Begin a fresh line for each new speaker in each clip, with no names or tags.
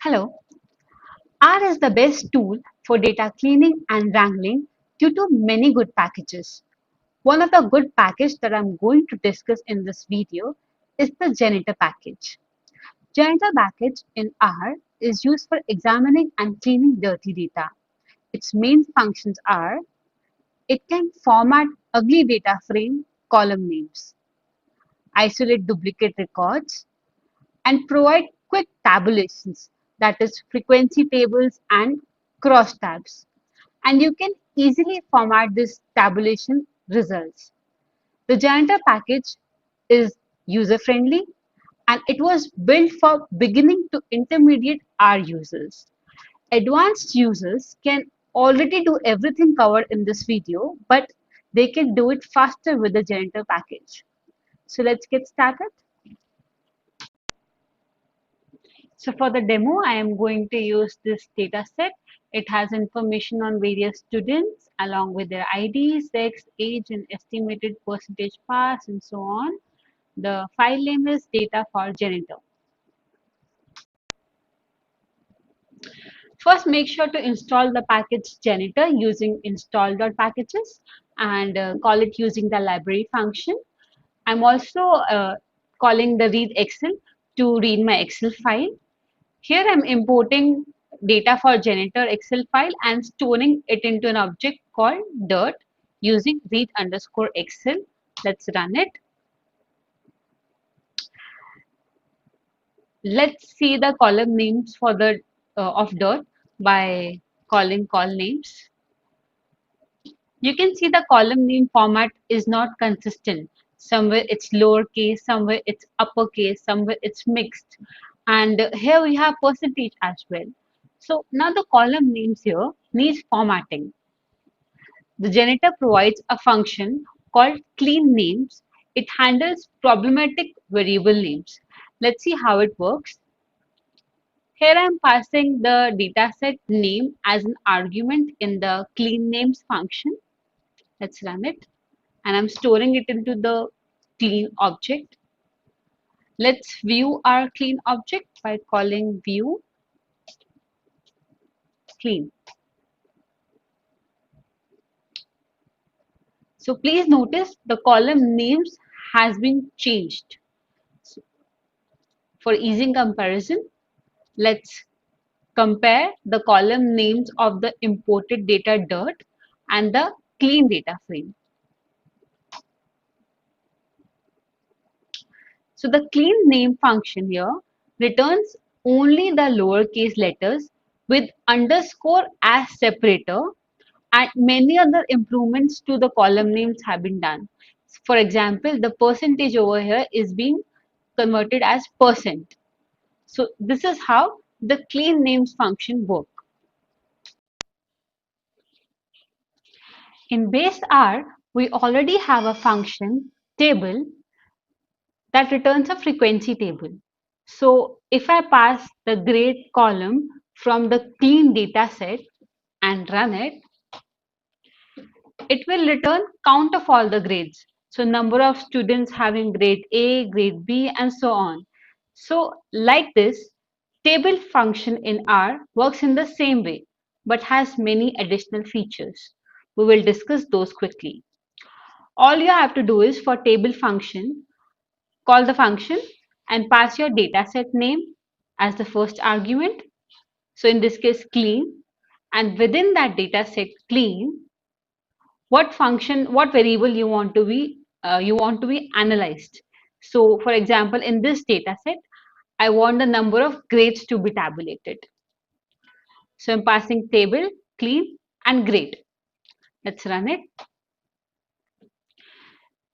Hello. R is the best tool for data cleaning and wrangling due to many good packages. One of the good packages that I'm going to discuss in this video is the Janitor package. Janitor package in R is used for examining and cleaning dirty data. Its main functions are it can format ugly data frame column names, isolate duplicate records, and provide quick tabulations, that is frequency tables and crosstabs. And you can easily format this tabulation results. The Janitor package is user friendly and it was built for beginning to intermediate R users. Advanced users can already do everything covered in this video, but they can do it faster with the Janitor package. So let's get started. So for the demo, I am going to use this data set. It has information on various students along with their ID, sex, age, and estimated percentage pass, and so on. The file name is data for janitor. First, make sure to install the package janitor using install.packages and call it using the library function. I'm also calling the read Excel to read my Excel file. Here I'm importing data for janitor Excel file and storing it into an object called dirt using read underscore Excel. Let's run it. Let's see the column names for the of dirt by calling call names. You can see the column name format is not consistent. Somewhere it's lowercase, somewhere it's uppercase, somewhere it's mixed. And here we have percentage as well. So now the column names here needs formatting. The janitor provides a function called clean names. It handles problematic variable names. Let's see how it works. Here I am passing the dataset name as an argument in the clean names function. Let's run it. And I'm storing it into the clean object. Let's view our clean object by calling view clean. So please notice the column names has been changed. So for easy comparison, let's compare the column names of the imported data dirt and the clean data frame. So the clean name function here returns only the lowercase letters with underscore as separator, and many other improvements to the column names have been done. For example, the percentage over here is being converted as percent. So this is how the clean names function work. In base R, we already have a function table that returns a frequency table. So if I pass the grade column from the clean data set and run it, it will return count of all the grades. So number of students having grade A, grade B, and so on. So like this, table function in R works in the same way, but has many additional features. We will discuss those quickly. All you have to do is for table function, call the function and pass your dataset name as the first argument. So in this case, clean. And within that dataset clean, what variable you want to be analyzed. So for example, in this dataset, I want the number of grades to be tabulated. So I'm passing table, clean, and grade. Let's run it.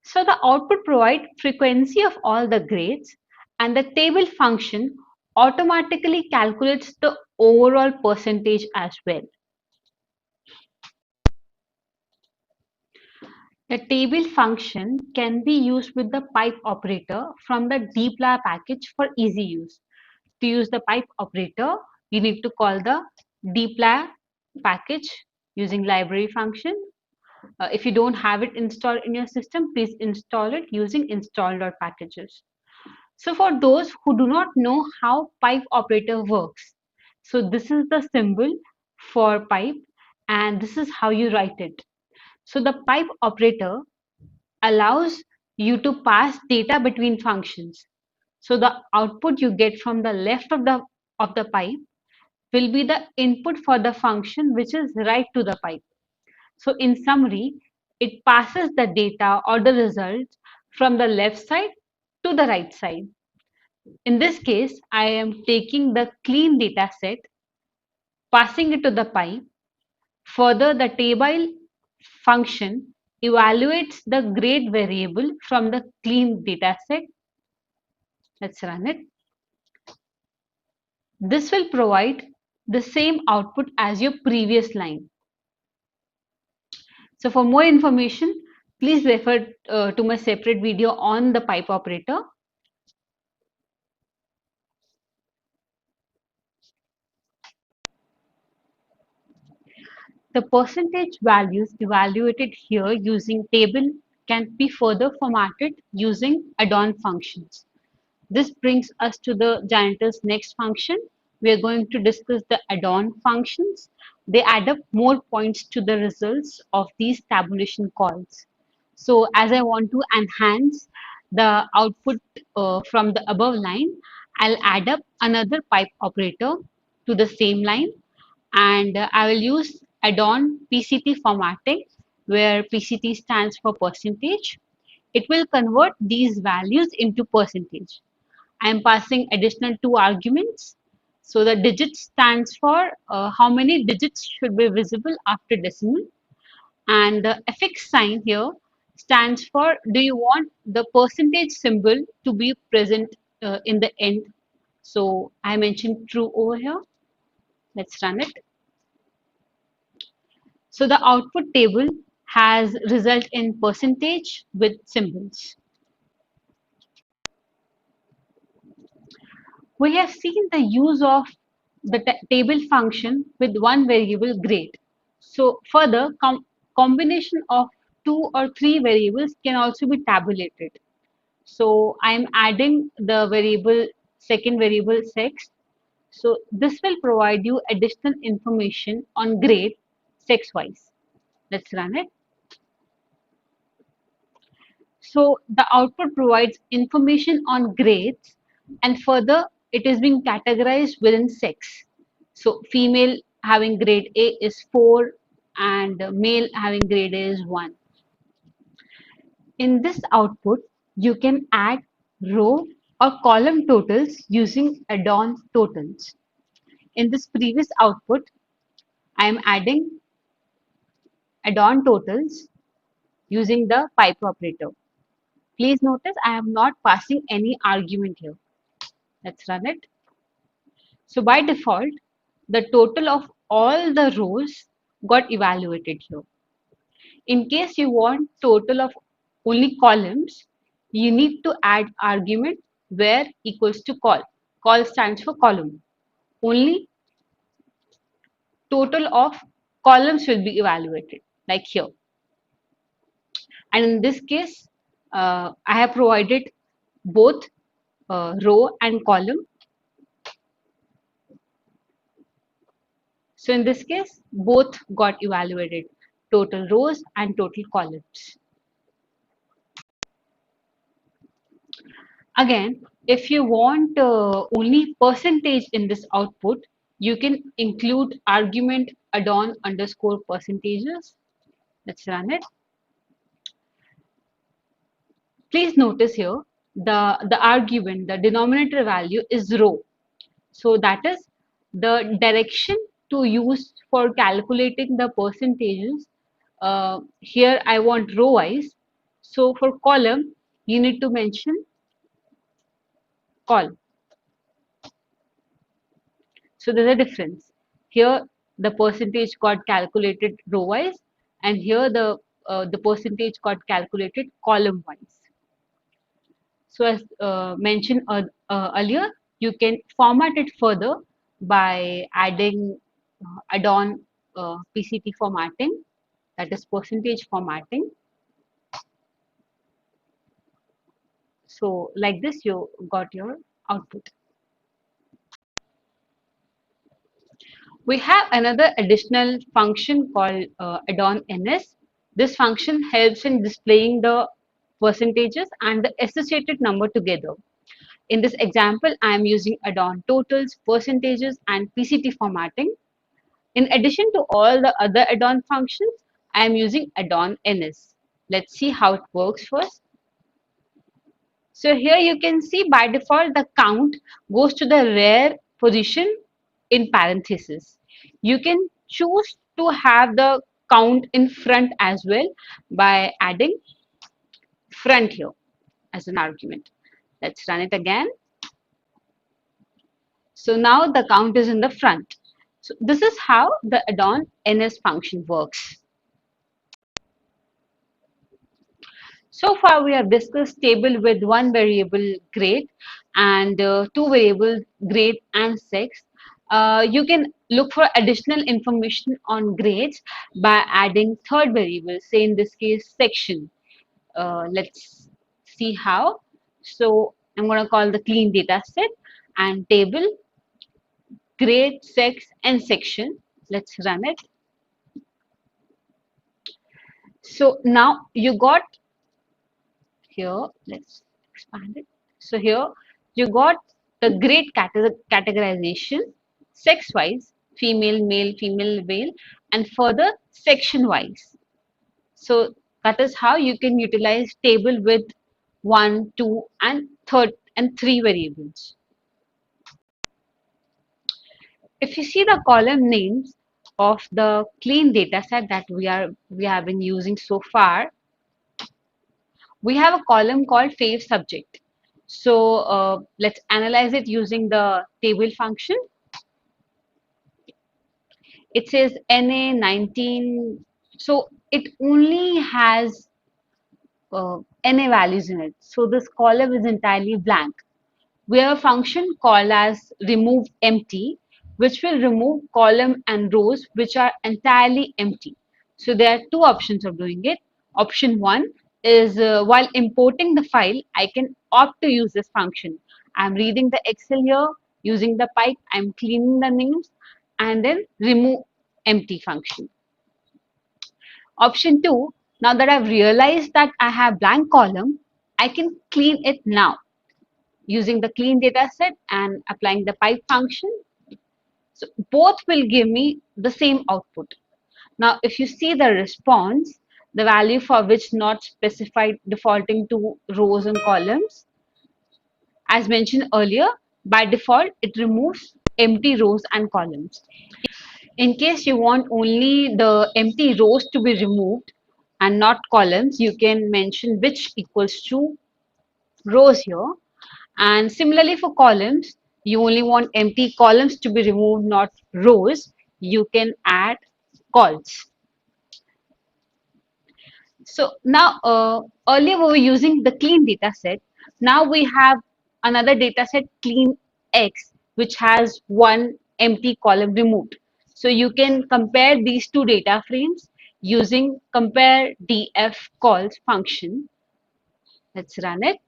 So the output provide frequency of all the grades and the table function automatically calculates the overall percentage as well. The table function can be used with the pipe operator from the dplyr package for easy use. To use the pipe operator, you need to call the dplyr package using library function. If you don't have it installed in your system, please install it using install.packages. So for those who do not know how pipe operator works, So this is the symbol for pipe, and this is how you write it. So the pipe operator allows you to pass data between functions. So the output you get from the left of the pipe will be the input for the function which is right to the pipe. So in summary, it passes the data or the results from the left side to the right side. In this case, I am taking the clean data set, passing it to the pipe. Further, the table function evaluates the grade variable from the clean data set. Let's run it. This will provide the same output as your previous line. So for more information, please refer to my separate video on the pipe operator. The percentage values evaluated here using table can be further formatted using add-on functions. This brings us to the janitor's next function. We are going to discuss the add-on functions. They add up more points to the results of these tabulation calls. So as I want to enhance the output from the above line, I'll add up another pipe operator to the same line, and I will use add-on PCT formatting, where PCT stands for percentage. It will convert these values into percentage. I am passing additional two arguments. So the digit stands for how many digits should be visible after decimal, and the affix sign here stands for do you want the percentage symbol to be present in the end. So I mentioned true over here. Let's run it. So the output table has result in percentage with symbols. We have seen the use of the table function with one variable grade. So further, combination of two or three variables can also be tabulated. So I'm adding the variable second variable sex. So this will provide you additional information on grade sex wise. Let's run it. So the output provides information on grades, and further it is being categorized within sex. So female having grade A is 4 and male having grade A is 1. In this output, you can add row or column totals using add-on totals. In this previous output, I am adding add-on totals using the pipe operator. Please notice I am not passing any argument here. Let's run it. So by default, the total of all the rows got evaluated here. In case you want total of only columns, you need to add argument where equals to col. Col stands for column. Only total of columns will be evaluated, like here. And in this case, I have provided both row and column. So in this case, both got evaluated, total rows and total columns. Again, if you want only percentage in this output, you can include argument add-on underscore percentages. Let's run it. Please notice here the argument, the denominator value is row. So that is the direction to use for calculating the percentages. Here I want row wise. So for column, you need to mention col. So there's a difference. Here the percentage got calculated row wise, and here the percentage got calculated column wise. So as mentioned earlier, you can format it further by adding add-on PCT formatting, that is percentage formatting. So like this, you got your output. We have another additional function called addon ns. This function helps in displaying the percentages and the associated number together. In this example, I am using addon totals, percentages, and PCT formatting. In addition to all the other addon functions, I am using addon ns. Let's see how it works first. So here you can see by default the count goes to the rare position in parentheses. You can choose to have the count in front as well by adding front here as an argument. Let's run it again. So now the count is in the front. So this is how the addon ns function works. So far we have discussed table with one variable grade and two variables grade and sex. You can look for additional information on grades by adding third variable, say in this case section. Let's see how. So I'm going to call the clean data set and table grade, sex and section. Let's run it. So now you got here, let's expand it. So here you got the grade categorization sex wise, female, male, female, male, and further section wise. So that is how you can utilize table with one, two, and third and three variables. If you see the column names of the clean data set that we have been using so far, we have a column called fave subject. So let's analyze it using the table function. It says NA 19. So it only has NA values in it. So this column is entirely blank. We have a function called as remove empty, which will remove column and rows which are entirely empty. So there are two options of doing it. Option one is while importing the file, I can opt to use this function. I'm reading the Excel here, using the pipe, I'm cleaning the names, and then remove empty function. Option two, now that I've realized that I have blank column, I can clean it now using the clean data set and applying the pipe function. So both will give me the same output. Now, if you see the response, the value for which not specified defaulting to rows and columns, as mentioned earlier, by default, it removes empty rows and columns. In case you want only the empty rows to be removed and not columns, you can mention which equals to rows here. And similarly for columns, you only want empty columns to be removed, not rows. You can add cols. So now, earlier we were using the clean data set. Now we have another data set, clean X, which has one empty column removed. So you can compare these two data frames using compare df cols function. Let's run it.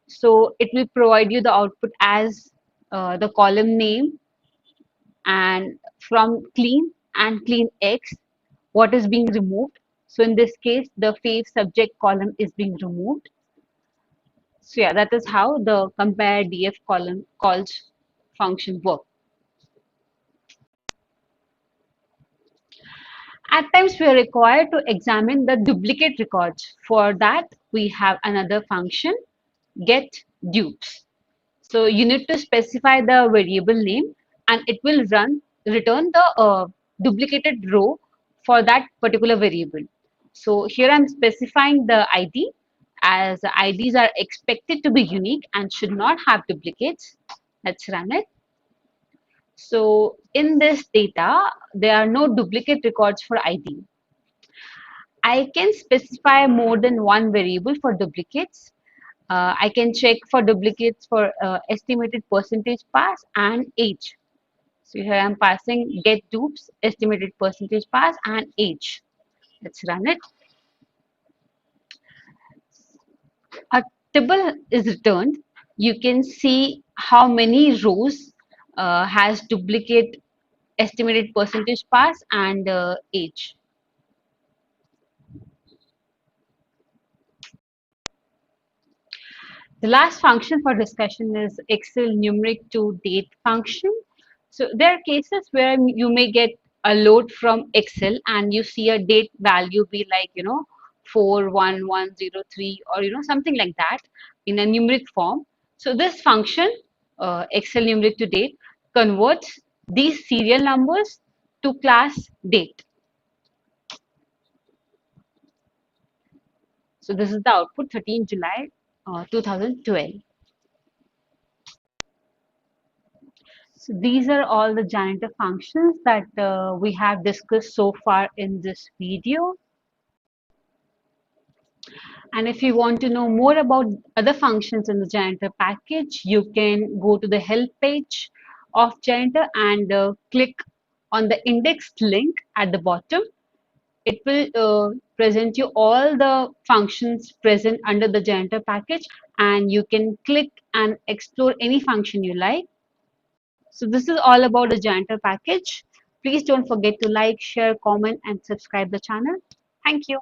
So it will provide you the output as the column name and from clean and clean X, what is being removed. So in this case, the fave subject column is being removed. So yeah, that is how the compare df column calls function work. At times we are required to examine the duplicate records. For that, we have another function, get dupes. So you need to specify the variable name and it will return the duplicated row for that particular variable. So here I'm specifying the ID as IDs are expected to be unique and should not have duplicates. Let's run it. So in this data, there are no duplicate records for ID. I can specify more than one variable for duplicates. I can check for duplicates for estimated percentage pass and age. So here I'm passing get dupes, estimated percentage pass and age. Let's run it. A table is returned. You can see how many rows has duplicate estimated percentage pass and age. The last function for discussion is Excel numeric to date function. So there are cases where you may get a load from Excel and you see a date value be like, 41103 or, something like that in a numeric form. So this function, Excel numeric to date, converts these serial numbers to class date. So this is the output 13 July 2012. So these are all the janitor functions that we have discussed so far in this video. And if you want to know more about other functions in the janitor package, you can go to the help page of janitor and click on the indexed link at the bottom. It will present you all the functions present under the janitor package, and you can click and explore any function you like. So this is all about the janitor package. Please don't forget to like, share, comment, and subscribe the channel. Thank you.